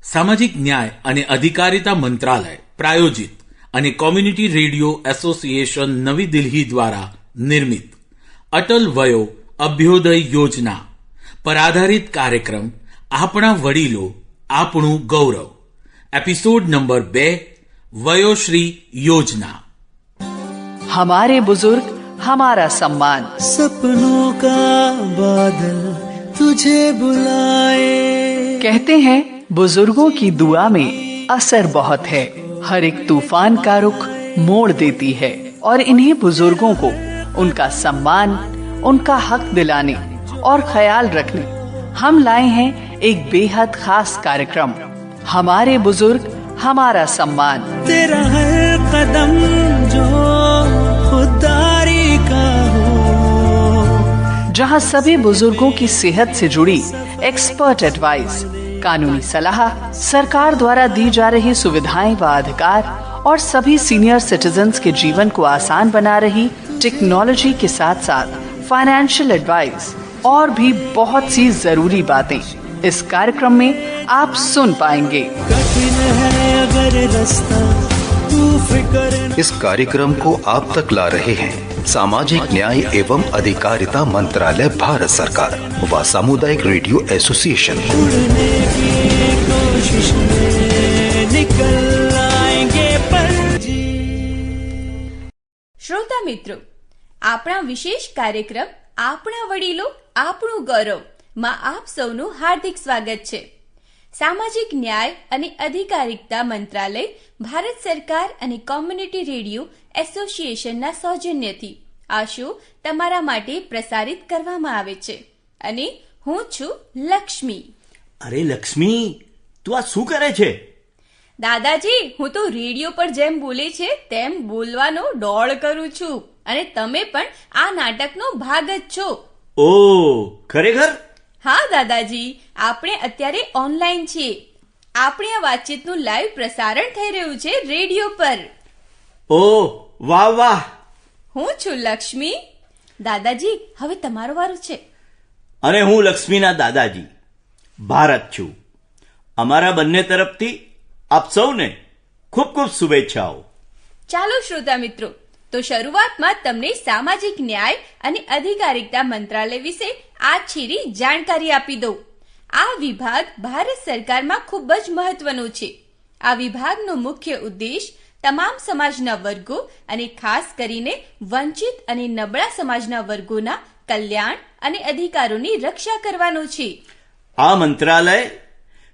સામાજિક ન્યાય અને અધિકારિતા મંત્રાલય પ્રાયોજિત અને કોમ્યુનિટી રેડિયો એસોસિએશન નવી દિલ્હી દ્વારા નિર્મિત અટલ વયો અભ્યુદય યોજના પર આધારિત કાર્યક્રમ આપણા વડીલો આપણું ગૌરવ एपिसोड नंबर 2 वयोश्री योजना। हमारे बुजुर्ग हमारा सम्मान। सपनों का बादल तुझे बुलाए। कहते हैं बुजुर्गों की दुआ में असर बहुत है। हर एक तूफान का रुख मोड़ देती है और इन्हीं बुजुर्गों को उनका सम्मान, उनका हक दिलाने और ख्याल रखने हम लाए हैं एक बेहद खास कार्यक्रम, हमारे बुजुर्ग हमारा सम्मान। तेरा हर कदम जो खुदारी का हो, जहां सभी बुजुर्गों की सेहत से जुड़ी एक्सपर्ट एडवाइस, कानूनी सलाह, सरकार द्वारा दी जा रही सुविधाएं व अधिकार और सभी सीनियर सिटीजन्स के जीवन को आसान बना रही टेक्नोलॉजी के साथ साथ फाइनेंशियल एडवाइस और भी बहुत सी जरूरी बातें इस कार्यक्रम में आप सुन पाएंगे। कठिन है अगर रास्ता, तू फिक्र इस कार्यक्रम को आप तक ला रहे हैं सामाजिक न्याय एवं अधिकारिता मंत्रालय, भारत सरकार व सामुदायिक रेडियो एसोसिएशन। उड़ने की कोशिश में निकल आएंगे पर जी। श्रोता मित्रों, આપણા વિશેષ કાર્યક્રમ આપણા વડીલો આપણું ગૌરવ માં આપ સૌનું હાર્દિક સ્વાગત છે। સામાજિક ન્યાય અને અધિકારિતા મંત્રાલય, ભારત સરકાર અને કોમ્યુનિટી રેડિયો એસોસિએશનના સૌજન્યથી આ શો તમારા માટે પ્રસારિત કરવામાં આવે છે અને હું છું લક્ષ્મી। અરે લક્ષ્મી, તું આ શું કરે છે? દાદાજી, હું તો રેડિયો પર જેમ બોલે છે તેમ બોલવાનો ડોળ કરું છું અને તમે પણ આ નાટકનો ભાગ જ છો। ઓ, ખરેખર? હા દાદાજી, આપણે અત્યારે ઓનલાઈન છીએ। આપણે આ વાતચીતનું લાઈવ પ્રસારણ થઈ રહ્યું છે રેડિયો પર। ઓ વાહ વાહ। હું છું લક્ષ્મી। દાદાજી, હવે તમારો વારો છે। અને હું લક્ષ્મીના દાદાજી ભારત છું। અમારા બંને તરફથી આપ સૌને ખૂબ ખૂબ શુભેચ્છાઓ। ચાલો શ્રોતા મિત્રો, તો શરૂઆતમાં તમને સામાજિક ન્યાય અને અધિકારિતા મંત્રાલય વિશે આછીરી જાણકારી આપી દઉં। આ વિભાગ ભારત સરકારમાં ખૂબ જ મહત્વનો છે। આ વિભાગનો મુખ્ય ઉદ્દેશ તમામ સમાજના વર્ગો અને ખાસ કરીને વંચિત અને નબળા સમાજના વર્ગોના કલ્યાણ અને અધિકારોની રક્ષા કરવાનો છે। આ મંત્રાલય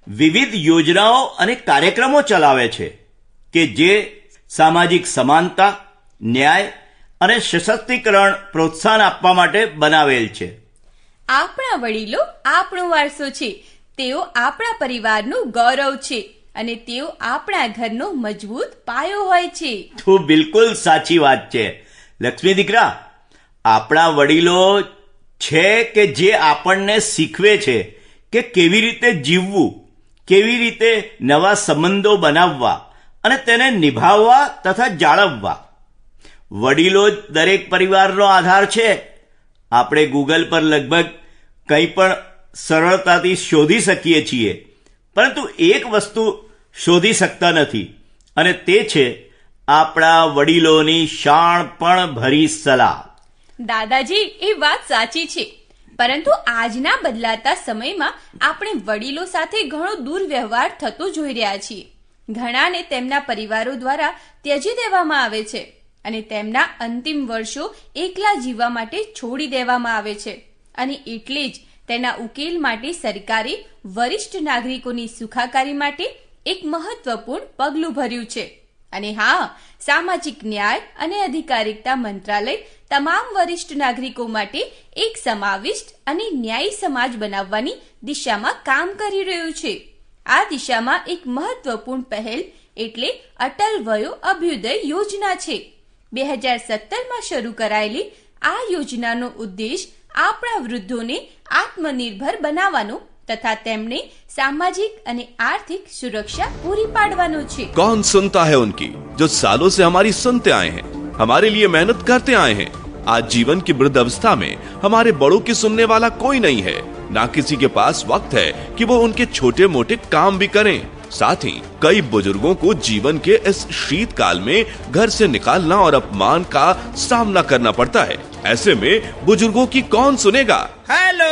વિવિધ યોજનાઓ અને કાર્યક્રમો ચલાવે છે કે જે સામાજિક સમાનતા, ન્યાય અને સશક્તિકરણ પ્રોત્સાહન આપવા માટે બનાવેલ છે। આપણા વડીલો આપણો વારસો છે। તેઓ આપણા પરિવારનું ગૌરવ છે અને તેઓ આપણા ઘરનો મજબૂત પાયો હોય છે। તો બિલકુલ સાચી વાત છે લક્ષ્મી દીકરા। આપણા વડીલો છે કે જે આપણને શીખવે છે કે કેવી રીતે જીવવું, કેવી રીતે નવા સંબંધો બનાવવા અને તેને નિભાવવા તથા જાળવવા। વડીલો જ દરેક પરિવારનો આધાર છે। આપણે ગૂગલ પર લગભગ કંઈ પણ સરળતાથી શોધી શકીએ છીએ, પરંતુ એક વસ્તુ શોધી શકતા નથી અને તે છે આપણા વડીલોની શાણપણ ભરી સલાહ। દાદાજી, એ વાત સાચી છે, પરંતુ આજના બદલાતા સમયમાં આપણે વડીલો સાથે ઘણો દુર્વ્યવહાર થતો જોઈ રહ્યા છીએ। ઘણાને તેમના પરિવારો દ્વારા ત્યજી દેવામાં આવે છે અને તેમના અંતિમ વર્ષો એકલા જીવવા માટે છોડી દેવામાં આવે છે અને એટલે જ તેના ઉકેલ માટે સરકારે વરિષ્ઠ નાગરિકોની સુખાકારી માટે એક મહત્વપૂર્ણ પગલું ભર્યું છે। અને હા, સામાજિક ન્યાય અને અધિકારિતા મંત્રાલય તમામ વરિષ્ઠ નાગરિકો માટે એક સમાવિષ્ટ અને ન્યાયી સમાજ બનાવવાની દિશામાં કામ કરી રહ્યું છે। આ દિશામાં એક મહત્વપૂર્ણ પહેલ એટલે અટલ વયો અભ્યુદય યોજના છે। 2017માં શરૂ કરાયેલી આ યોજનાનો ઉદ્દેશ આપણા વૃદ્ધોને આત્મનિર્ભર બનાવવાનો तथा તેમને સામાજિક અને આર્થિક સુરક્ષા પૂરી પાડવાનો છે। कौन सुनता है उनकी जो सालों से हमारी सुनते आए हैं, हमारे लिए मेहनत करते आए हैं। आज जीवन की वृद्ध अवस्था में हमारे बड़ों की सुनने वाला कोई नहीं है, ना किसी के पास वक्त है कि वो उनके छोटे मोटे काम भी करें। साथ ही कई बुजुर्गों को जीवन के इस शीतकाल में घर से निकालना और अपमान का सामना करना पड़ता है। ऐसे में बुजुर्गों की कौन सुनेगा? हेलो,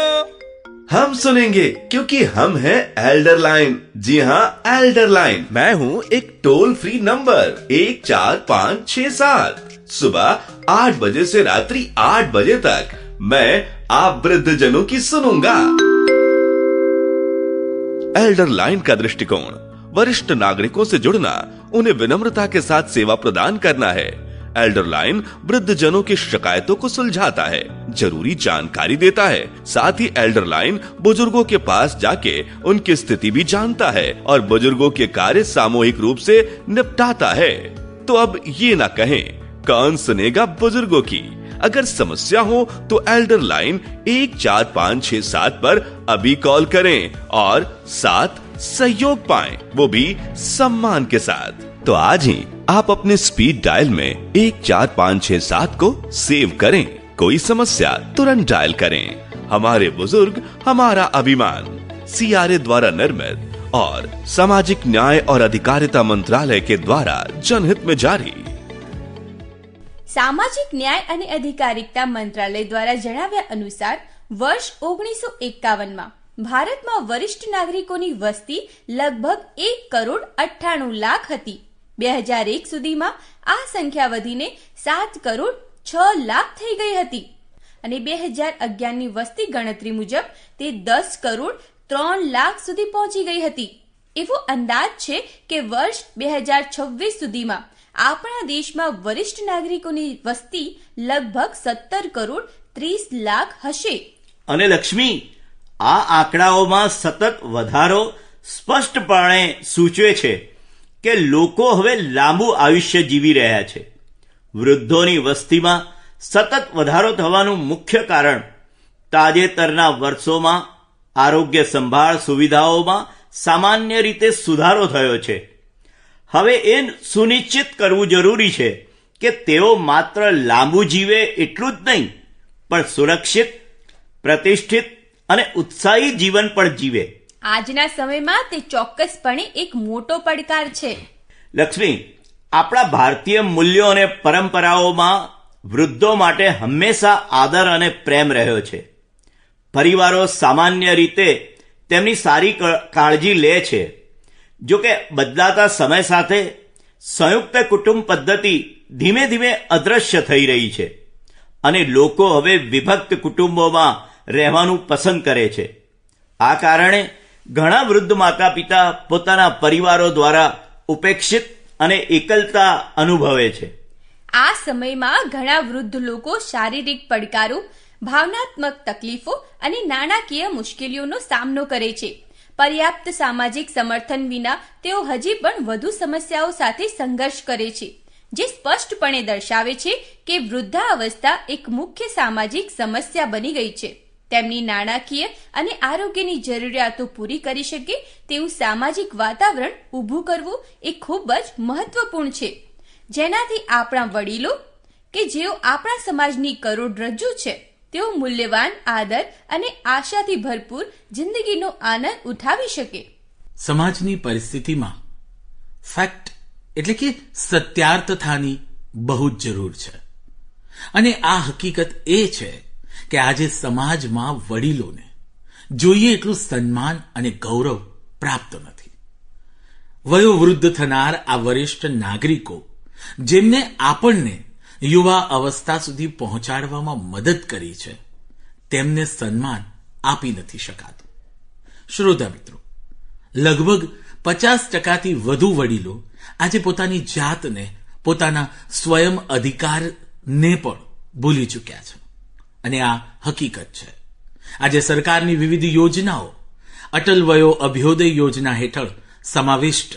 हम सुनेंगे, क्योंकि हम हैं एल्डर लाइन। जी हाँ, एल्डर लाइन। मैं हूँ एक टोल फ्री नंबर 14567। सुबह 8 बजे से रात्रि 8 बजे तक मैं आप वृद्धजनों की सुनूंगा। एल्डर लाइन का दृष्टिकोण वरिष्ठ नागरिकों से जुड़ना, उन्हें विनम्रता के साथ सेवा प्रदान करना है। एल्डर लाइन वृद्धजनों की शिकायतों को सुलझाता है, जरूरी जानकारी देता है। साथ ही एल्डर लाइन बुजुर्गों के पास जाके उनकी स्थिति भी जानता है और बुजुर्गों के कार्य सामूहिक रूप से निपटाता है। तो अब ये ना कहें कौन सुनेगा बुजुर्गों की। अगर समस्या हो तो एल्डर लाइन 14567 पर अभी कॉल करें और साथ सहयोग पाएं, वो भी सम्मान के साथ। तो आज ही आप अपने स्पीड डायल में 14567 को सेव करें। कोई समस्या तुरंत डायल करें। हमारे बुजुर्ग हमारा अभिमान। CRA द्वारा निर्मित और सामाजिक न्याय और अधिकारिता मंत्रालय के द्वारा जनहित में जारी। સામાજિક ન્યાય અને અધિકારિતા મંત્રાલય દ્વારા જણાવ્યા અનુસાર વર્ષ 1951માં ભારતમાં વરિષ્ઠ નાગરિકોની વસ્તી લગભગ 1,98,00,000 હતી। 2001 સુધીમાં આ સંખ્યા વધીને 7,06,00,000 થઈ ગઈ હતી અને 2011ની વસ્તી ગણતરી મુજબ તે 10,03,00,000 સુધી પહોંચી ગઈ હતી। એવો અંદાજ છે કે વર્ષ 2026 સુધીમાં આપણા દેશમાં વરિષ્ઠ નાગરિકોની વસ્તી લગભગ 17,30,00,000 હશે। અને લક્ષ્મી, આ આંકડાઓમાં સતત વધારો સ્પષ્ટપણે સૂચવે છે કે લોકો હવે લાંબુ આયુષ્ય જીવી રહ્યા છે। વૃદ્ધોની વસ્તીમાં સતત વધારો થવાનું મુખ્ય કારણ તાજેતરના વર્ષોમાં આરોગ્ય સંભાળ સુવિધાઓમાં સામાન્ય રીતે સુધારો થયો છે। હવે એ સુનિશ્ચિત કરવું જરૂરી છે કે તેઓ માત્ર લાંબુ જીવે એટલું જ નહીં, પણ સુરક્ષિત, પ્રતિષ્ઠિત અને ઉત્સાહી જીવન પણ જીવે। આજના સમયમાં તે ચોક્કસપણે એક મોટો પડકાર છે। લક્ષ્મી, આપણા ભારતીય મૂલ્યો અને પરંપરાઓમાં વૃદ્ધો માટે હંમેશા આદર અને પ્રેમ રહ્યો છે। પરિવારો સામાન્ય રીતે તેમની સારી કાળજી લે છે। જો કે બદલાતા સમય સાથે સંયુક્ત કુટુંબ પદ્ધતિ ધીમે ધીમે અદૃશ્ય થઈ રહી છે અને લોકો હવે વિભક્ત કુટુંબોમાં રહેવાનું પસંદ કરે છે। આ કારણે ઘણા વૃદ્ધ માતા પિતા પોતાના પરિવારો દ્વારા ઉપેક્ષિત અને એકલતા અનુભવે છે। આ સમયમાં ઘણા વૃદ્ધ લોકો શારીરિક પડકારો, ભાવનાત્મક તકલીફો અને નાણાકીય મુશ્કેલીઓનો સામનો કરે છે। પર્યાપ્ત સામાજિક સમર્થન વિના તેઓ હજી પણ વધુ સમસ્યાઓ સાથે સંઘર્ષ કરે છે, જે સ્પષ્ટપણે દર્શાવે છે કે વૃદ્ધાવસ્થા એક મુખ્ય સામાજિક સમસ્યા બની ગઈ છે। તેમની નાણાકીય અને આરોગ્યની જરૂરિયાતો પૂરી કરી શકે તેવું સામાજિક વાતાવરણ ઊભું કરવું એ ખૂબ જ મહત્વપૂર્ણ છે, જેનાથી આપણા વડીલો કે જેઓ આપણા સમાજની કરોડરજ્જુ છે તેઓ મૂલ્યવાન, આદર અને આશાથી ભરપૂર જિંદગીનો આનંદ ઉઠાવી શકે। સમાજની પરિસ્થિતિમાં ફેક્ટ એટલે કે સત્યાર્થતાની બહુ જ જરૂર છે અને આ હકીકત એ છે કે આજે સમાજમાં વડીલોને જોઈએ એટલું સન્માન અને ગૌરવ પ્રાપ્ત નથી। વયોવૃદ્ધ થનાર આ વરિષ્ઠ નાગરિકો જેમને આપણને યુવા અવસ્થા સુધી પહોંચાડવામાં મદદ કરી છે, તેમને સન્માન આપી નથી શકાતું। શ્રોતા મિત્રો, લગભગ 50%થી વધુ વડીલો આજે પોતાની જાતને, પોતાના સ્વયં અધિકારને પણ ભૂલી ચૂક્યા છે અને આ હકીકત છે। આજે સરકારની વિવિધ યોજનાઓ અટલ વયો અભ્યોદય યોજના હેઠળ સમાવિષ્ટ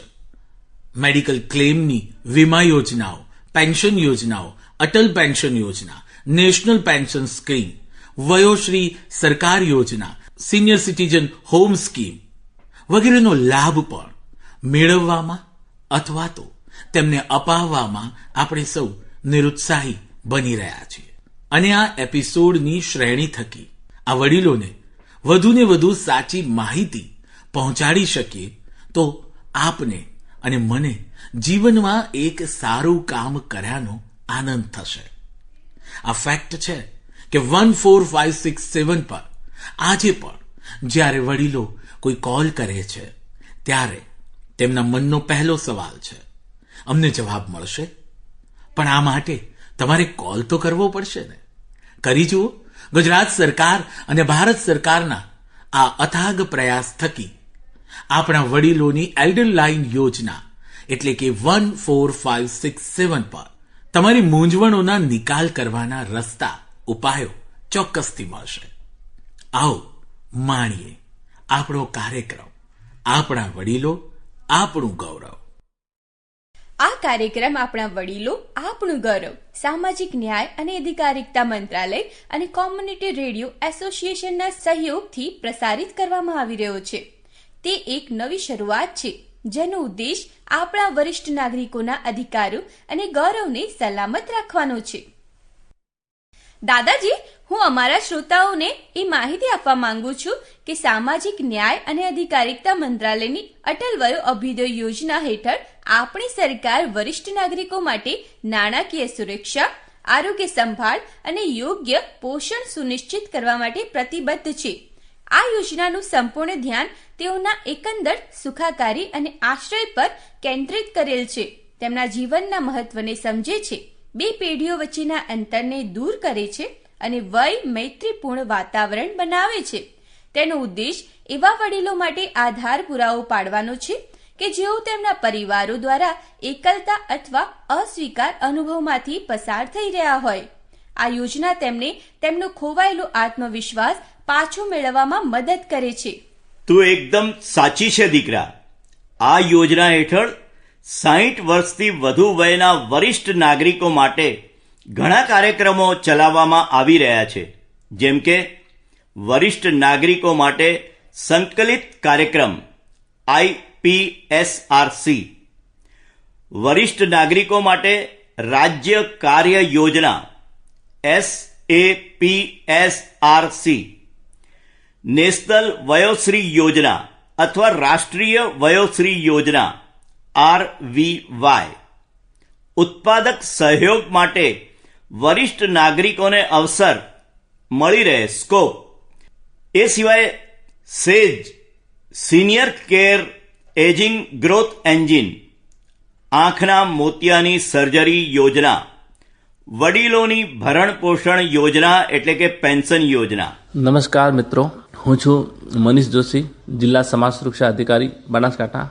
મેડિકલ ક્લેમની વીમા યોજનાઓ, પેન્શન યોજનાઓ, અટલ પેન્શન યોજના, નેશનલ પેન્શન સ્કીમ, વયોશ્રી સરકાર યોજના, સિનિયર સિટીઝન હોમ સ્કીમ વગેરેનો લાભ પણ મેળવવામાં અથવા તો તેમને અપાવવામાં આપણે સૌ નિરુત્સાહી બની રહ્યા છીએ અને આ એપિસોડની શ્રેણી થકી આ વડીલોને વધુને વધુ સાચી માહિતી પહોંચાડી શકીએ તો આપને અને મને જીવનમાં એક સારું કામ કર્યાનો આનંદ થશે. આ ફેક્ટ છે કે 14567 પર આજે પણ જ્યારે વડીલો કોઈ કોલ કરે છે ત્યારે તેમના મનનો પહેલો સવાલ છે, અમને જવાબ મળશે? પણ આ માટે તમારે કોલ તો કરવો પડશે ને. કરી જુઓ. ગુજરાત સરકાર અને ભારત સરકારના આ અથાગ પ્રયાસ થકી આપણા વડીલોની એલ્ડર લાઇન યોજના એટલે કે 14567 પર તમારી મૂંઝવણોના નિકાલ કરવાના રસ્તા, ઉપાયો ચોક્કસથી મળશે. આવો માણીએ આપણો કાર્યક્રમ, આપણા વડીલો આપણું ગૌરવ. આ કાર્યક્રમ આપણા વડીલો આપણું ગૌરવ સામાજિક ન્યાય અને અધિકારિતા મંત્રાલય અને કોમ્યુનિટી રેડિયો એસોસિએશનના સહયોગથી પ્રસારિત કરવામાં આવી રહ્યો છે. તે એક નવી શરૂઆત છે જેનો ઉદ્દેશ આપણા વરિષ્ઠ નાગરિકોના અધિકારો અને ગૌરવને સલામત રાખવાનો છે. દાદાજી, હું અમારા શ્રોતાઓને એ માહિતી આપવા માંગુ છું કે સામાજિક ન્યાય અને અધિકારિતા મંત્રાલયની અટલ વયો અભ્યુદય યોજના હેઠળ આપણી સરકાર વરિષ્ઠ નાગરિકો માટે નાણાકીય સુરક્ષા, આરોગ્ય સંભાળ અને યોગ્ય પોષણ સુનિશ્ચિત કરવા માટે પ્રતિબદ્ધ છે. આ યોજનાનું સંપૂર્ણ ધ્યાન તેઓના એકંદર સુખાકારી અને આશ્રય પર કેન્દ્રિત કરેલ છે. તેમના જીવનના મહત્વને સમજે છે, બે પેઢીઓ વચ્ચેના અંતરને દૂર કરે છે અને વય મૈત્રીપૂર્ણ વાતાવરણ બનાવે છે. તેનો ઉદ્દેશ એવા વડીલો માટે આધાર પુરાવો પાડવાનો છે કે જેઓ તેમના પરિવારો દ્વારા એકલતા અથવા અસ્વીકાર અનુભવમાંથી પસાર થઈ રહ્યા હોય. આ યોજના તેમને તેમનો ખોવાયેલો આત્મવિશ્વાસ પાછો મેળવવામાં મદદ કરે છે. તું એકદમ સાચી છે દીકરા. આ યોજના હેઠળ 60 વર્ષથી વધુ વયના વરિષ્ઠ નાગરિકો માટે ઘણા કાર્યક્રમો ચલાવવામાં આવી રહ્યા છે, જેમ કે વરિષ્ઠ નાગરિકો માટે સંકલિત કાર્યક્રમ IPSRC, વરિષ્ઠ નાગરિકો માટે રાજ્ય કાર્ય યોજના SAPSRC, નેશનલ વયોશ્રી યોજના અથવા રાષ્ટ્રીય વયોશ્રી યોજના RVY, ઉત્પાદક સહયોગ માટે વરિષ્ઠ નાગરિકોને અવસર મળી રહે સ્કોપ. એ સિવાય સેજ, senior care ageing growth engine, આંખના મોતિયાની સર્જરી યોજના, વડીલોની ભરણ પોષણ યોજના એટલે કે પેન્શન યોજના. નમસ્કાર મિત્રો, હું છું મનીષ જોશી, જિલ્લા સમાજ સુરક્ષા અધિકારી બનાસકાંઠા,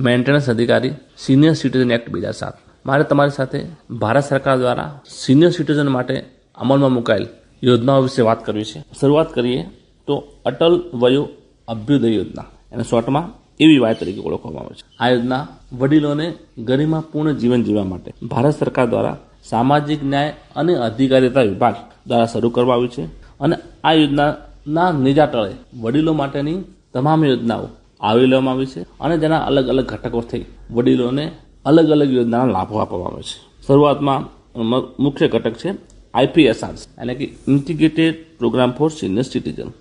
મેન્ટેનન્સ અધિકારી, સિનિયર સિટીઝન એક્ટ 2007. મારે તમારી સાથે ભારત સરકાર દ્વારા સિનિયર સિટીઝન માટે અમલમાં મુકાયેલ યોજનાઓ વિશે વાત કરવી છે. શરૂઆત કરીએ તો અટલ વયો અભ્યુદય યોજના, એને શોર્ટમાં AVY તરીકે ઓળખવામાં આવે છે. આ યોજના વડીલોને ગરિમાપૂર્ણ જીવન જીવવા માટે ભારત સરકાર દ્વારા સામાજિક ન્યાય અને અધિકારિતા વિભાગ દ્વારા શરૂ કરવામાં આવી છે. અને આ યોજનાના નેજા તળે વડીલો માટેની તમામ યોજનાઓ આવરી લેવામાં આવી છે અને જેના અલગ અલગ ઘટકો થઈ વડીલોને અલગ અલગ યોજનાના લાભો આપવામાં આવે છે. શરૂઆતમાં મુખ્ય ઘટક છે IPSRC, એટલે કે integrated program for senior citizen.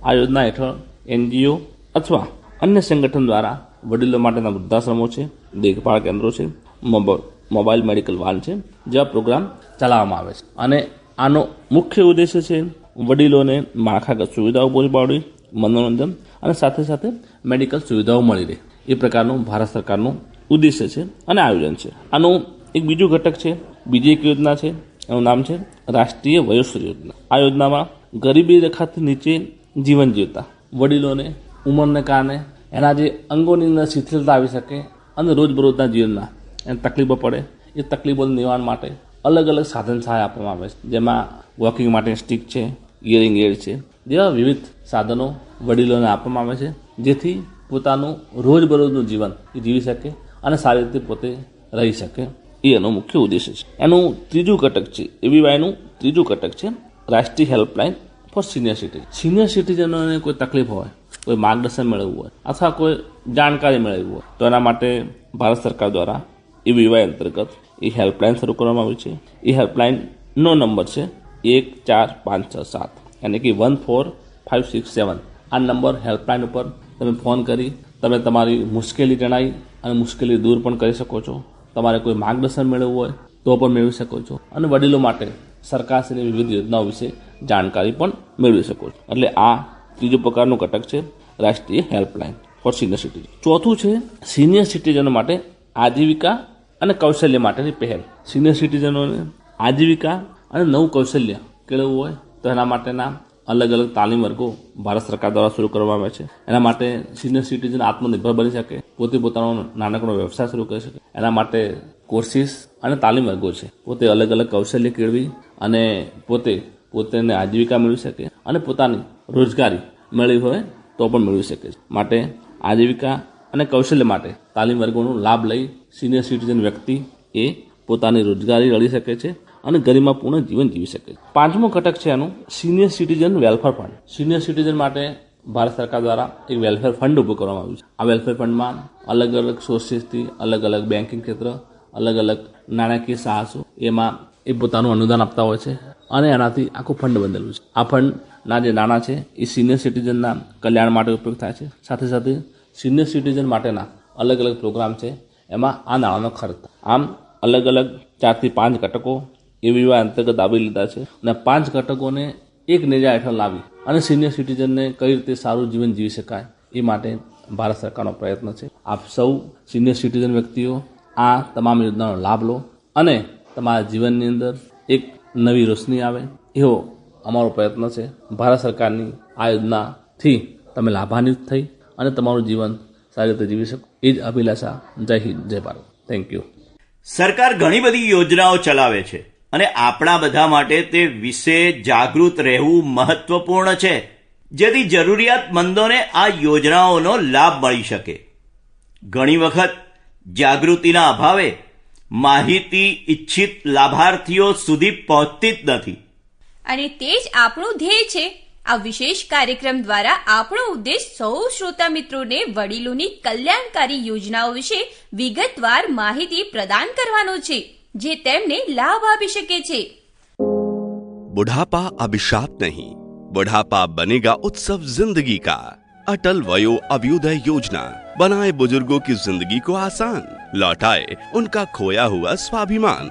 આ યોજના હેઠળ NGO અથવા અન્ય સંગઠન દ્વારા વડીલો માટેના વૃદ્ધાશ્રમો છે, દેખભાળ કેન્દ્રો છે, મોબાઈલ મેડિકલ વાન છે જેવા પ્રોગ્રામ ચલાવવામાં આવે છે. અને આનો મુખ્ય ઉદ્દેશ્ય છે વડીલોને માળખાગત સુવિધાઓ પૂરી પાડવી, મનોરંજન અને સાથે સાથે મેડિકલ સુવિધાઓ મળી રહે, એ પ્રકારનું ભારત સરકારનું ઉદ્દેશ્ય છે અને આયોજન છે. આનું એક બીજું ઘટક છે, બીજી એક યોજના છે, એનું નામ છે રાષ્ટ્રીય વયોશ્રી યોજના. આ યોજનામાં ગરીબી રેખાથી નીચે જીવન જીવતા વડીલોને ઉંમરને કારણે એના જે અંગોની અંદર શિથિલતા આવી શકે અને રોજબરોજના જીવનમાં એને તકલીફો પડે, એ તકલીફોનું નિવારણ માટે અલગ અલગ સાધન સહાય આપવામાં આવે છે, જેમાં વોકિંગ માટે સ્ટીક છે, હિયરિંગ એડ છે, જેવા વિવિધ સાધનો વડીલોને આપવામાં આવે છે, જેથી પોતાનું રોજબરોજનું જીવન એ જીવી શકે અને સારી રીતે પોતે રહી શકે. એ એનો મુખ્ય ઉદ્દેશ્ય છે. એનું ત્રીજું ઘટક છે, AVYનું ત્રીજું ઘટક છે રાષ્ટ્રીય helpline for senior citizen. Senior સિટીઝનોને કોઈ તકલીફ હોય, કોઈ માર્ગદર્શન મેળવવું હોય અથવા કોઈ જાણકારી મેળવવી હોય તો એના માટે ભારત સરકાર દ્વારા AVY અંતર્ગત એ હેલ્પલાઇન શરૂ કરવામાં આવી છે. એ હેલ્પલાઇનનો નંબર છે 14567, એટલે કે 14567. આ નંબર હેલ્પલાઇન ઉપર તમે ફોન કરી તમે તમારી મુશ્કેલી જણાવી અને મુશ્કેલી દૂર પણ કરી શકો છો. તમારે કોઈ માર્ગદર્શન મેળવવું હોય તો પણ મેળવી શકો છો. અને વડીલો માટે સરકારશ્રીની વિવિધ યોજનાઓ વિશે જાણકારી પણ મેળવી શકો છો. એટલે આ ત્રીજો પ્રકારનો ઘટક છે રાષ્ટ્રીય હેલ્પલાઇન ફોર સિનિયર સિટીઝન. ચોથું છે સિનિયર સિટીઝનો માટે આજીવિકા અને કૌશલ્ય માટેની પહેલ. સિનિયર સિટીઝનોને આજીવિકા અને નવું કૌશલ્ય કેળવવું હોય તો એના માટેના અલગ અલગ તાલીમ વર્ગો ભારત સરકાર દ્વારા શરૂ કરવામાં આવે છે. એના માટે સિનિયર સિટીઝન આત્મનિર્ભર બની શકે, પોતે પોતાનો નાનકડો વ્યવસાય શરૂ કરી શકે. એના માટે કોર્સિસ અને તાલીમ વર્ગો છે. પોતે અલગ અલગ કૌશલ્ય કેળવી અને પોતાને આજીવિકા મેળવી શકે અને પોતાની રોજગારી મેળવી હોય તો પણ મેળવી શકે છે. માટે આજીવિકા અને કૌશલ્ય માટે તાલીમ વર્ગોનો લાભ લઈ સિનિયર સિટીઝન વ્યક્તિ એ પોતાની રોજગારી રળી શકે છે અને ગરિમાપૂર્ણ જીવન જીવી શકે છે. પાંચમો ઘટક છે એનું senior citizen welfare fund. Senior citizen માટે ભારત સરકાર દ્વારા એક વેલફેર ફંડ ઊભું કરવામાં આવ્યું છે. આ વેલફેર ફંડમાં અલગ અલગ સોર્સિસથી અલગ અલગ બેન્કિંગ ક્ષેત્ર, અલગ અલગ નાણાકીય સાહસો એમાં એ પોતાનું અનુદાન આપતા હોય છે અને એનાથી આખું ફંડ બંધેલું છે. આ ફંડના જે નાણાં છે એ સિનિયર સિટીઝનના કલ્યાણ માટે ઉપયોગ થાય છે. સાથે સાથે સિનિયર સિટીઝન માટેના અલગ અલગ પ્રોગ્રામ છે એમાં આ નાણાંનો ખર્ચ. આમ અલગ અલગ 4 થી 5 ઘટકો એવી અંતર્ગત આવી લીધા છે અને 5 ઘટકોને એક નેજા હેઠળ લાવી અને સિનિયર સિટીઝનને કઈ રીતે સારું જીવન જીવી શકાય એ માટે ભારત સરકારનો પ્રયત્ન છે. આપ સૌ સિનિયર સિટીઝન વ્યક્તિઓ આ તમામ યોજનાનો લાભ લો અને તમારા જીવનની અંદર એક નવી રોશની આવે એવો અમારો પ્રયત્ન છે. ભારત સરકારની આ યોજનાથી તમે લાભાન્વિત થઈ અને તમારું જીવન સારી રીતે જીવી શકો એ જ અભિલાષા. જય હિન્દ, જય ભારત. Thank you. સરકાર ઘણી બધી યોજનાઓ ચલાવે છે અને આપણા બધા માટે તે વિશે જાગૃત રહેવું મહત્વપૂર્ણ છે, જેથી જરૂરિયાતમંદોને આ યોજનાઓનો લાભ મળી શકે. ઘણી વખત જાગૃતિના અભાવે માહિતી ઇચ્છિત લાભાર્થીઓ સુધી પહોંચતી જ નથી. અને તે જ આપણું ધ્યેય છે. આ વિશેષ કાર્યક્રમ દ્વારા આપણો ઉદ્દેશ સૌ શ્રોતા મિત્રોને વડીલોની કલ્યાણકારી યોજનાઓ વિશે વિગતવાર માહિતી પ્રદાન કરવાનો છે, જે તેમને લાભ આપી શકે છે. बुढ़ापा अभिशाप नहीं, बुढ़ापा बनेगा उत्सव जिंदगी का. अटल वयो अभ्युदय योजना बनाए बुजुर्गों की जिंदगी को आसान, लौटाए उनका खोया हुआ स्वाभिमान.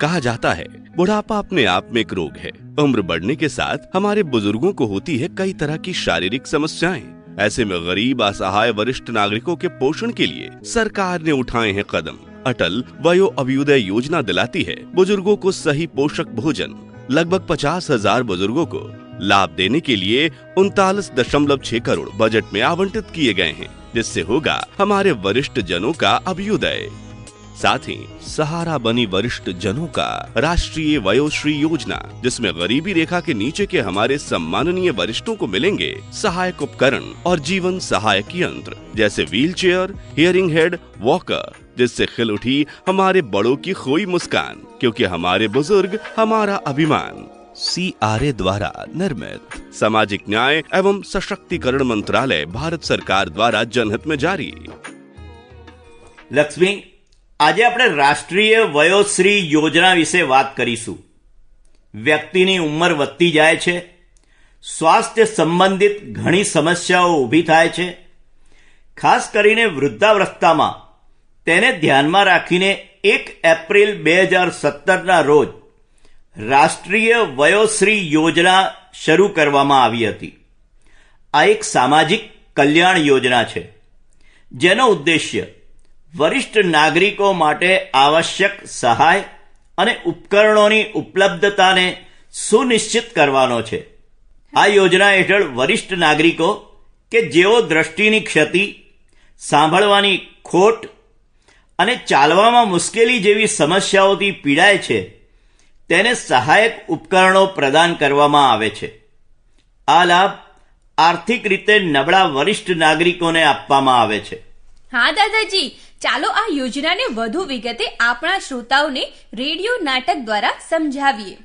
कहा जाता है बुढ़ापा अपने आप में एक रोग है. उम्र बढ़ने के साथ हमारे बुजुर्गों को होती है कई तरह की शारीरिक समस्याएं. ऐसे में गरीब असहाय वरिष्ठ नागरिकों के पोषण के लिए सरकार ने उठाए हैं कदम. अटल वयो अभ्युदय योजना दिलाती है बुजुर्गों को सही पोषक भोजन. लगभग 50,000 बुजुर्गों को लाभ देने के लिए 39.6 करोड़ बजट में आवंटित किए गए हैं, जिससे होगा हमारे वरिष्ठ जनों का अभ्युदय. साथ ही सहारा बनी वरिष्ठ जनों का राष्ट्रीय वयोश्री योजना, जिसमें गरीबी रेखा के नीचे के हमारे सम्माननीय वरिष्ठों को मिलेंगे सहायक उपकरण और जीवन सहायक यंत्र जैसे व्हीलचेयर, हियरिंग हेड, वॉकर, जिससे खिल उठी हमारे बड़ों की खोई मुस्कान, क्योंकि हमारे बुजुर्ग हमारा अभिमान. CRA द्वारा निर्मित सामाजिक न्याय एवं सशक्तिकरण मंत्रालय भारत सरकार द्वारा जनहित में जारी. લક્ષ્મી, આજે આપણે રાષ્ટ્રીય વયોશ્રી યોજના વિશે વાત કરીશું. વ્યક્તિની ઉંમર વધતી જાય છે, સ્વાસ્થ્ય સંબંધિત ઘણી સમસ્યાઓ ઊભી થાય છે. ખાસ કરીને વૃદ્ધાવસ્થામાં તેને ધ્યાનમાં રાખીને 1 એપ્રિલ 2017ના રોજ રાષ્ટ્રીય વયોશ્રી યોજના શરૂ કરવામાં આવી હતી. આ એક સામાજિક કલ્યાણ યોજના છે, જેનો ઉદ્દેશ્ય વરિષ્ઠ નાગરિકો માટે આવશ્યક સહાય અને ઉપકરણોની ઉપલબ્ધતાને સુનિશ્ચિત કરવાનો છે. આ યોજના હેઠળ વરિષ્ઠ નાગરિકો કે જેઓ દ્રષ્ટિની ક્ષતિ, સાંભળવાની ખોટ અને ચાલવામાં મુશ્કેલી જેવી સમસ્યાઓથી પીડાય છે, તેને સહાયક ઉપકરણો પ્રદાન કરવામાં આવે છે. આ લાભ આર્થિક રીતે નબળા વરિષ્ઠ નાગરિકોને આપવામાં આવે છે. હા દાદાજી, ચાલો આ યોજનાને વધુ વિગતે આપણા શ્રોતાઓને રેડિયો નાટક દ્વારા સમજાવીએ.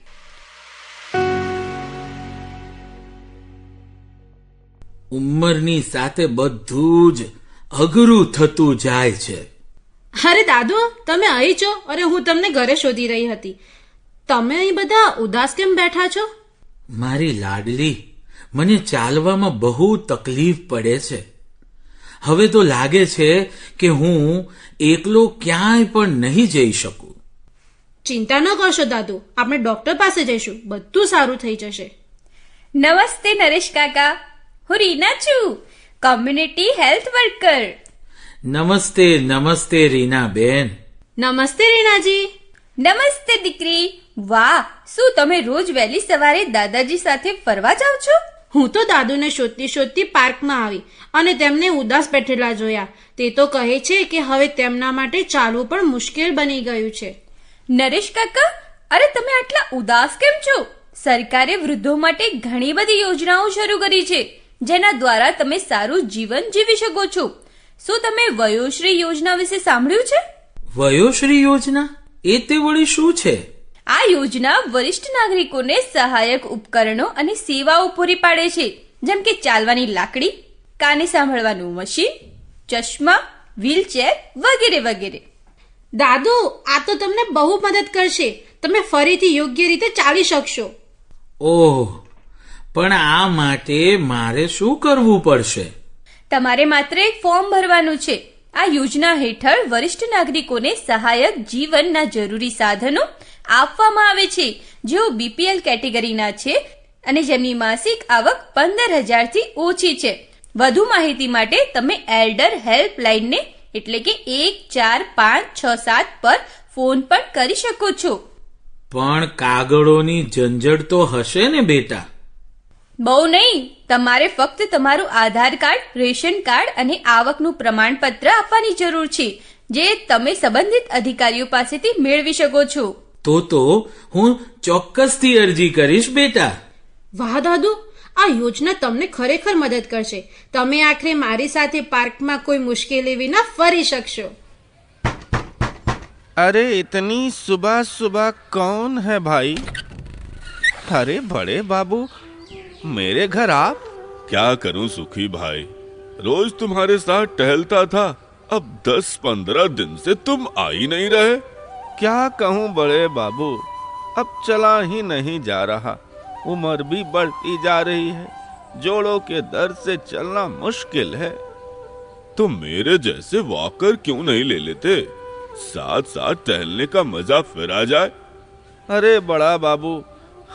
ઉંમરની સાથે બધું જ અઘરું થતું જાય છે. અરે દાદુ, તમે અહીં છો? અરે હું તમને ઘરે શોધી રહી હતી. તમે અહીં બધા ઉદાસ કેમ બેઠા છો? મારી લાડલી, મને ચાલવામાં બહુ તકલીફ પડે છે. હવે તો લાગે છે કે હું એકલો ક્યાંય પણ નહીં જઈ શકું. ચિંતા ન કરશો દાદુ, આપણે ડોક્ટર પાસે જઈશું, બધું સારું થઈ જશે. નમસ્તે નરેશ કાકા, હું રીના છું, કોમ્યુનિટી હેલ્થ વર્કર. નમસ્તે નમસ્તે રીના બેન. નમસ્તે રીનાજી. નમસ્તે દીકરી. વાહ, શું તમે રોજ વહેલી સવારે દાદાજી સાથે ફરવા જાવ છો? હું તો દાદુને શોધતી શોધતી પાર્કમાં આવી અને તેમને ઉદાસ બેઠેલા જોયા. તે તો કહે છે કે હવે તેમના માટે ચાલવું પણ મુશ્કેલ બની ગયું છે. નરેશ કાકા, અરે તમે આટલા ઉદાસ કેમ છો? સરકારે વૃદ્ધો માટે ઘણી બધી યોજનાઓ શરૂ કરી છે, જેના દ્વારા તમે સારું જીવન જીવી શકો છો. શું તમે વયોશ્રી યોજના વિશે સાંભળ્યું છે? વયોશ્રી યોજના? એ તે વળી શું છે? આ યોજના વરિષ્ઠ નાગરિકોને સહાયક ઉપકરણો અને સેવાઓ પૂરી પાડે છે, જેમ કે ચાલવાની લાકડી, કાને સાંભળવાનું મશીન, ચશ્મા, વ્હીલચેર વગેરે વગેરે. દાદુ, આ તો તમને બહુ મદદ કરશે. તમે ફરીથી યોગ્ય રીતે ચાલી શકશો. ઓહ, પણ આ માટે મારે શું કરવું પડશે? તમારે માત્ર એક ફોર્મ ભરવાનું છે. આ યોજના હેઠળ વરિષ્ઠ નાગરિકોને સહાયક જીવનના જરૂરી સાધનો આપવામાં આવે છે, જેઓ બીપીએલ કેટેગરીના છે અને જેમની માસિક આવક 15,000 થી ઓછી છે. વધુ માહિતી માટે તમે એલ્ડર હેલ્પલાઇનને એટલે કે 14567 પર ફોન પણ કરી શકો છો. પણ કાગળોની ઝંઝટ તો હશે ને બેટા? બહુ નહીં, તમારે ફક્ત તમારું આધાર કાર્ડ, રેશન કાર્ડ અને આવકનું પ્રમાણપત્ર આપવાની જરૂર છે, જે તમે સંબંધિત અધિકારીઓ પાસેથી મેળવી શકો છો. તો હું ચોક્કસથી અરજી કરીશ બેટા. વાહ દાદુ, આ યોજના તમને ખરેખર મદદ કરશે. તમે આખરે મારી સાથે પાર્કમાં કોઈ મુશ્કેલી વિના ફરી શકશો. अरे इतनी सुबह सुबह कौन है भाई? अरे बड़े बाबू, मेरे घर आप? क्या करूं सुखी भाई, रोज तुम्हारे साथ टहलता था, अब 10-15 दिन से तुम आ ही नहीं रहे. क्या कहूं बड़े बाबू, अब चला ही नहीं जा रहा. उम्र भी बढ़ती जा रही है, जोड़ों के दर्द से चलना मुश्किल है. तो मेरे जैसे वॉकर क्यों नहीं ले लेते? साथ साथ टहलने का मजा फिर आ जाए. अरे बड़ा बाबू,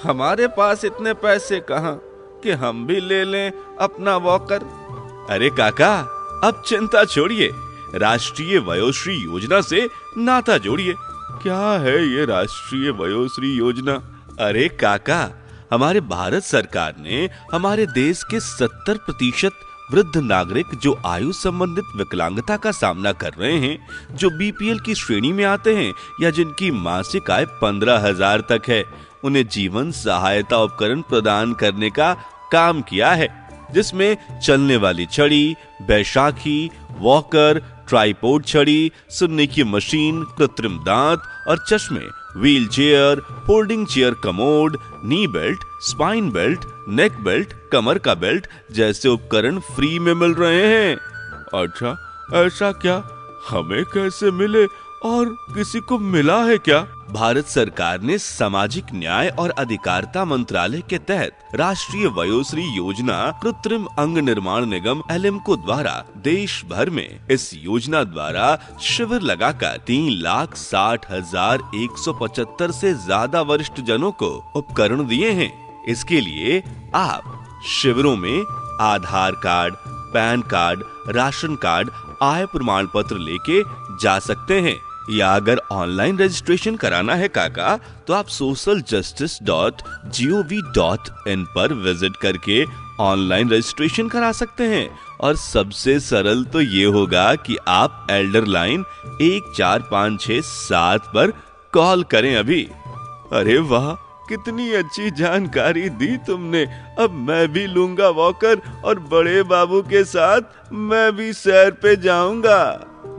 हमारे पास इतने पैसे कहाँ कि हम भी ले लें अपना वॉकर. अरे काका, अब चिंता छोड़िए, राष्ट्रीय वयोश्री योजना से नाता जोड़िए. क्या है ये राष्ट्रीय वयोश्री योजना? अरे काका, हमारे भारत सरकार ने हमारे देश के 70% वृद्ध नागरिक जो आयु संबंधित विकलांगता का सामना कर रहे हैं, जो बीपीएल की श्रेणी में आते हैं या जिनकी मासिक आय 15,000 तक है, उन्हें जीवन सहायता उपकरण प्रदान करने का काम किया है, जिसमें चलने वाली छड़ी, बैसाखी, वॉकर, ट्राइपॉड छड़ी, सुनने की मशीन, कृत्रिम दांत और चश्मे, wheel chair, folding chair commode, knee belt, spine belt, neck belt, कमर का बेल्ट जैसे उपकरण फ्री में मिल रहे हैं. अच्छा, ऐसा क्या? हमें कैसे मिले और किसी को मिला है क्या? भारत सरकार ने सामाजिक न्याय और अधिकारिता मंत्रालय के तहत राष्ट्रीय वयोश्री योजना कृत्रिम अंग निर्माण निगम एलिम्को द्वारा देश भर में इस योजना द्वारा शिविर लगाकर 3,60,175 से ज्यादा वरिष्ठ जनों को उपकरण दिए हैं. इसके लिए आप शिविरों में Aadhaar card, PAN card, ration card, आय प्रमाण पत्र लेके जा सकते हैं. या अगर ऑनलाइन रजिस्ट्रेशन कराना है काका, तो आप socialjustice.gov.in पर विजिट करके ऑनलाइन रजिस्ट्रेशन करा सकते हैं. और सबसे सरल तो ये होगा कि आप एल्डर लाइन 14567 पर कॉल करें अभी. अरे वाह, कितनी अच्छी जानकारी दी तुमने. अब मैं भी लूंगा वॉकर और बड़े बाबू के साथ मैं भी सैर पे जाऊंगा.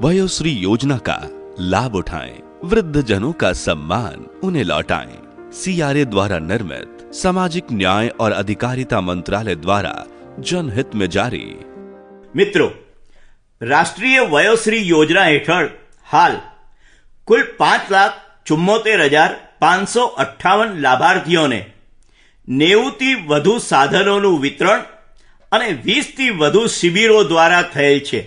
वयोश्री योजना का लाभ उठाएं, वृद्ध जनों का सम्मान उन्हें लौटाएं. सीआरए द्वारा निर्मित सामाजिक न्याय और अधिकारिता मंत्रालय द्वारा जनहित में जारी. મિત્રો, રાષ્ટ્રીય વયોશ્રી યોજના હેઠળ હાલ કુલ 5,74,558 લાભાર્થીઓને 90 થી વધુ સાધનોનું વિતરણ અને 20 થી વધુ શિબિરો દ્વારા થયેલ છે.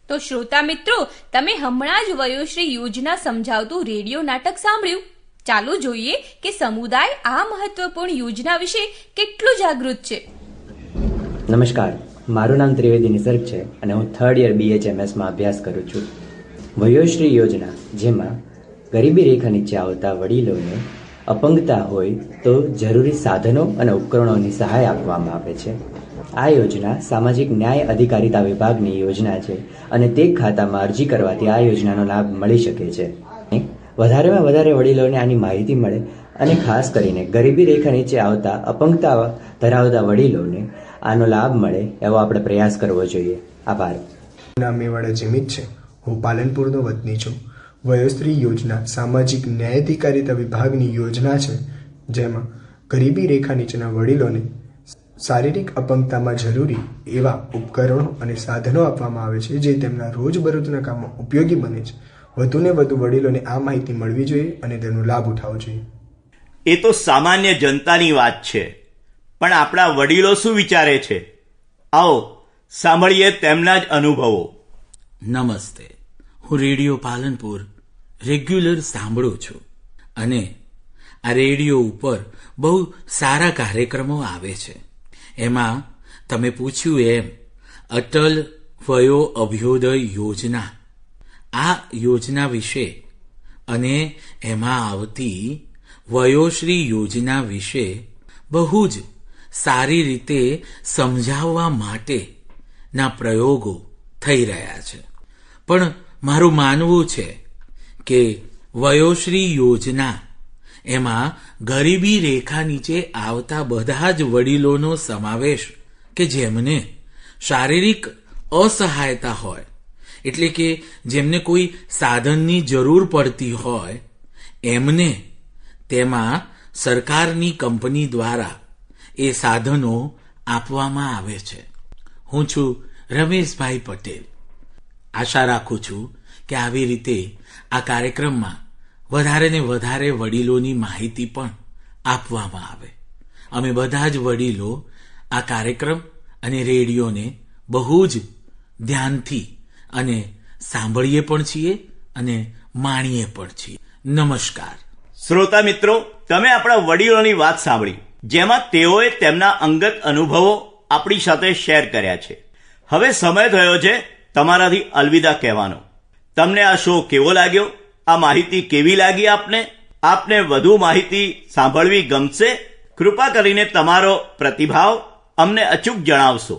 તો શ્રોતા મિત્રો, તમે હમણાં જ વયોશ્રી યોજના સમજાવતું રેડિયો નાટક સાંભળ્યું. ચાલો જોઈએ કે સમુદાય આ મહત્વપૂર્ણ યોજના વિશે કેટલું જાગૃત છે. નમસ્કાર, મારું નામ ત્રિવેદી નિસર્ગ છે અને હું 3rd યર BHMSમાં અભ્યાસ કરું છું. વયોશ્રી યોજના, જેમાં ગરીબી રેખા નીચે આવતા વડીલોને અપંગતા હોય તો જરૂરી સાધનો અને ઉપકરણોની સહાય આપવામાં આવે છે. આ યોજના સામાજિક ન્યાય અધિકારીતા વિભાગની યોજના છે અને તે ખાતામાં અરજી કરવાથી આ યોજનાનો લાભ મળી શકે છે. વધારેમાં વધારે વડીલોને આની માહિતી મળે અને ખાસ કરીને ગરીબી રેખા નીચે આવતા અપંગતા ધરાવતા વડીલોને આનો લાભ મળે એવો આપણે પ્રયાસ કરવો જોઈએ. આભાર. નામ મેવાડા જીમિત છે. હું પાલનપુરનો વતની છું. વયોશ્રી યોજના સામાજિક ન્યાયાધિકારીતા વિભાગની યોજના છે, જેમાં ગરીબી રેખા નીચેના વડીલોને શારીરિક અપંગતામાં જરૂરી એવા ઉપકરણો અને સાધનો આપવામાં આવે છે, જે તેમના રોજબરોજના કામમાં ઉપયોગી બને છે. વધુને વધુ વડીલોને આ માહિતી મળવી જોઈએ અને તેનો લાભ ઉઠાવવો જોઈએ. એ તો સામાન્ય જનતાની વાત છે, પણ આપણા વડીલો શું વિચારે છે? આવો સાંભળીએ તેમના જ અનુભવો. નમસ્તે, હું રેડિયો પાલનપુર રેગ્યુલર સાંભળું છું અને આ રેડિયો ઉપર બહુ સારા કાર્યક્રમો આવે છે. એમાં તમે પૂછ્યું એમ અટલ વયો અભ્યોદય યોજના, આ યોજના વિશે અને એમાં આવતી વયોશ્રી યોજના વિશે બહુ જ સારી રીતે સમજાવવા માટેના પ્રયોગો થઈ રહ્યા છે. પણ મારું માનવું છે કે વયોશ્રી યોજના એમાં ગરીબી રેખા નીચે આવતા બધા જ વડીલોનો સમાવેશ કે જેમને શારીરિક અસહાયતા હોય, એટલે કે જેમને કોઈ સાધનની જરૂર પડતી હોય, એમને તેમાં સરકારની કંપની દ્વારા એ સાધનો આપવામાં આવે છે. હું છું રમેશભાઈ પટેલ. આશા રાખું છું કે આવી રીતે આ કાર્યક્રમમાં વધારે ને વધારે વડીલોની માહિતી પણ આપવામાં આવે. અમે બધા જ વડીલો આ કાર્યક્રમ અને રેડિયોને બહુ જ ધ્યાનથી અને સાંભળીએ પણ છીએ અને માણીએ પણ છીએ. નમસ્કાર. શ્રોતા મિત્રો, તમે આપણા વડીલોની વાત સાંભળી, જેમાં તેઓએ તેમના અંગત અનુભવો આપણી સાથે શેર કર્યા છે. હવે સમય થયો છે તમારાથી અલવિદા કહેવાનો. તમને આ શો કેવો લાગ્યો? આ માહિતી કેવી લાગી આપને વધુ માહિતી સાંભળવી ગમશે? કૃપા કરીને તમારો પ્રતિભાવ અમને અચૂક જણાવશો.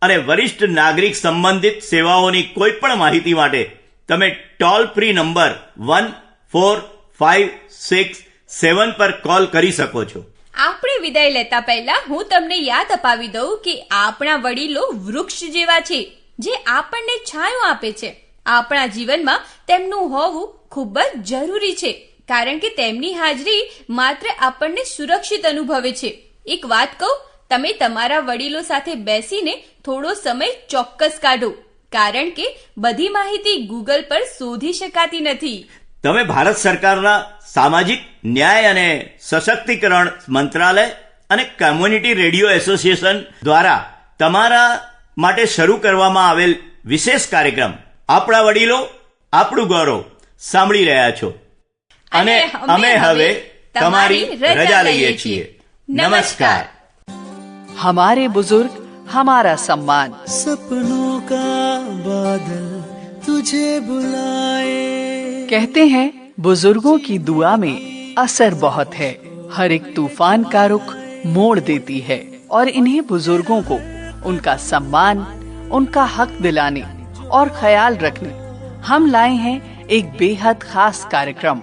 અને વરિષ્ઠ નાગરિક સંબંધિત સેવાઓની કોઈ પણ માહિતી માટે તમે ટોલ ફ્રી નંબર 1567 પર કોલ કરી શકો છો. આપણે વિદાય લેતા પહેલા હું તમને યાદ અપાવી દઉં કે આપણા વડીલો વૃક્ષ જેવા છે, જે આપણને છાંયો આપે છે. આપણા જીવનમાં તેમનું હોવું ખૂબ જ જરૂરી છે, કારણ કે તેમની હાજરી માત્ર આપણને સુરક્ષિત અનુભવે છે. એક વાત કહું, તમે તમારા વડીલો સાથે બેસીને થોડો સમય ચોક્કસ કાઢો, કારણ કે બધી માહિતી ગૂગલ પર શોધી શકાતી નથી. તમે ભારત સરકારના સામાજિક ન્યાય અને સશક્તિકરણ મંત્રાલય અને કમ્યુનિટી રેડિયો એસોસિએશન દ્વારા તમારા માટે શરૂ કરવામાં આવેલ વિશેષ કાર્યક્રમ આપણા વડીલો આપણું ગૌરવ સાંભળી રહ્યા છો. અને અમે હવે તમારી રજા લઈએ છીએ. નમસ્કાર. हमारे बुजुर्ग हमारा सम्मान. सपनों का बादल तुझे बुलाए. कहते हैं बुजुर्गों की दुआ में असर बहुत है. हर एक तूफान का रुख मोड़ देती है और इन्हीं बुजुर्गों को उनका सम्मान, उनका हक दिलाने और ख्याल रखने हम लाए हैं एक बेहद खास कार्यक्रम,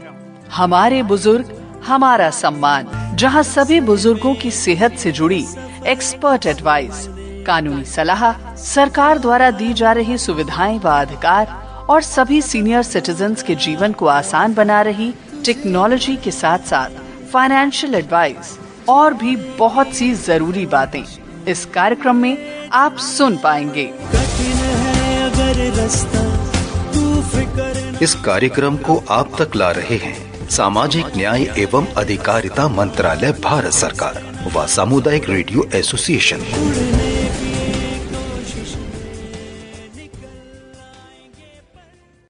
हमारे बुजुर्ग हमारा सम्मान, जहां सभी बुजुर्गों की सेहत से जुड़ी एक्सपर्ट एडवाइस, कानूनी सलाह, सरकार द्वारा दी जा रही सुविधाएं व अधिकार और सभी सीनियर सिटीजन्स के जीवन को आसान बना रही टेक्नोलॉजी के साथ साथ फाइनेंशियल एडवाइस और भी बहुत सी जरूरी बातें इस कार्यक्रम में आप सुन पाएंगे. कठिन है अगर रास्ता तू फिक्र. इस कार्यक्रम को आप तक ला रहे हैं सामाजिक न्याय एवं अधिकारिता मंत्रालय, भारत सरकार व सामुदायिक रेडियो एसोसिएशन.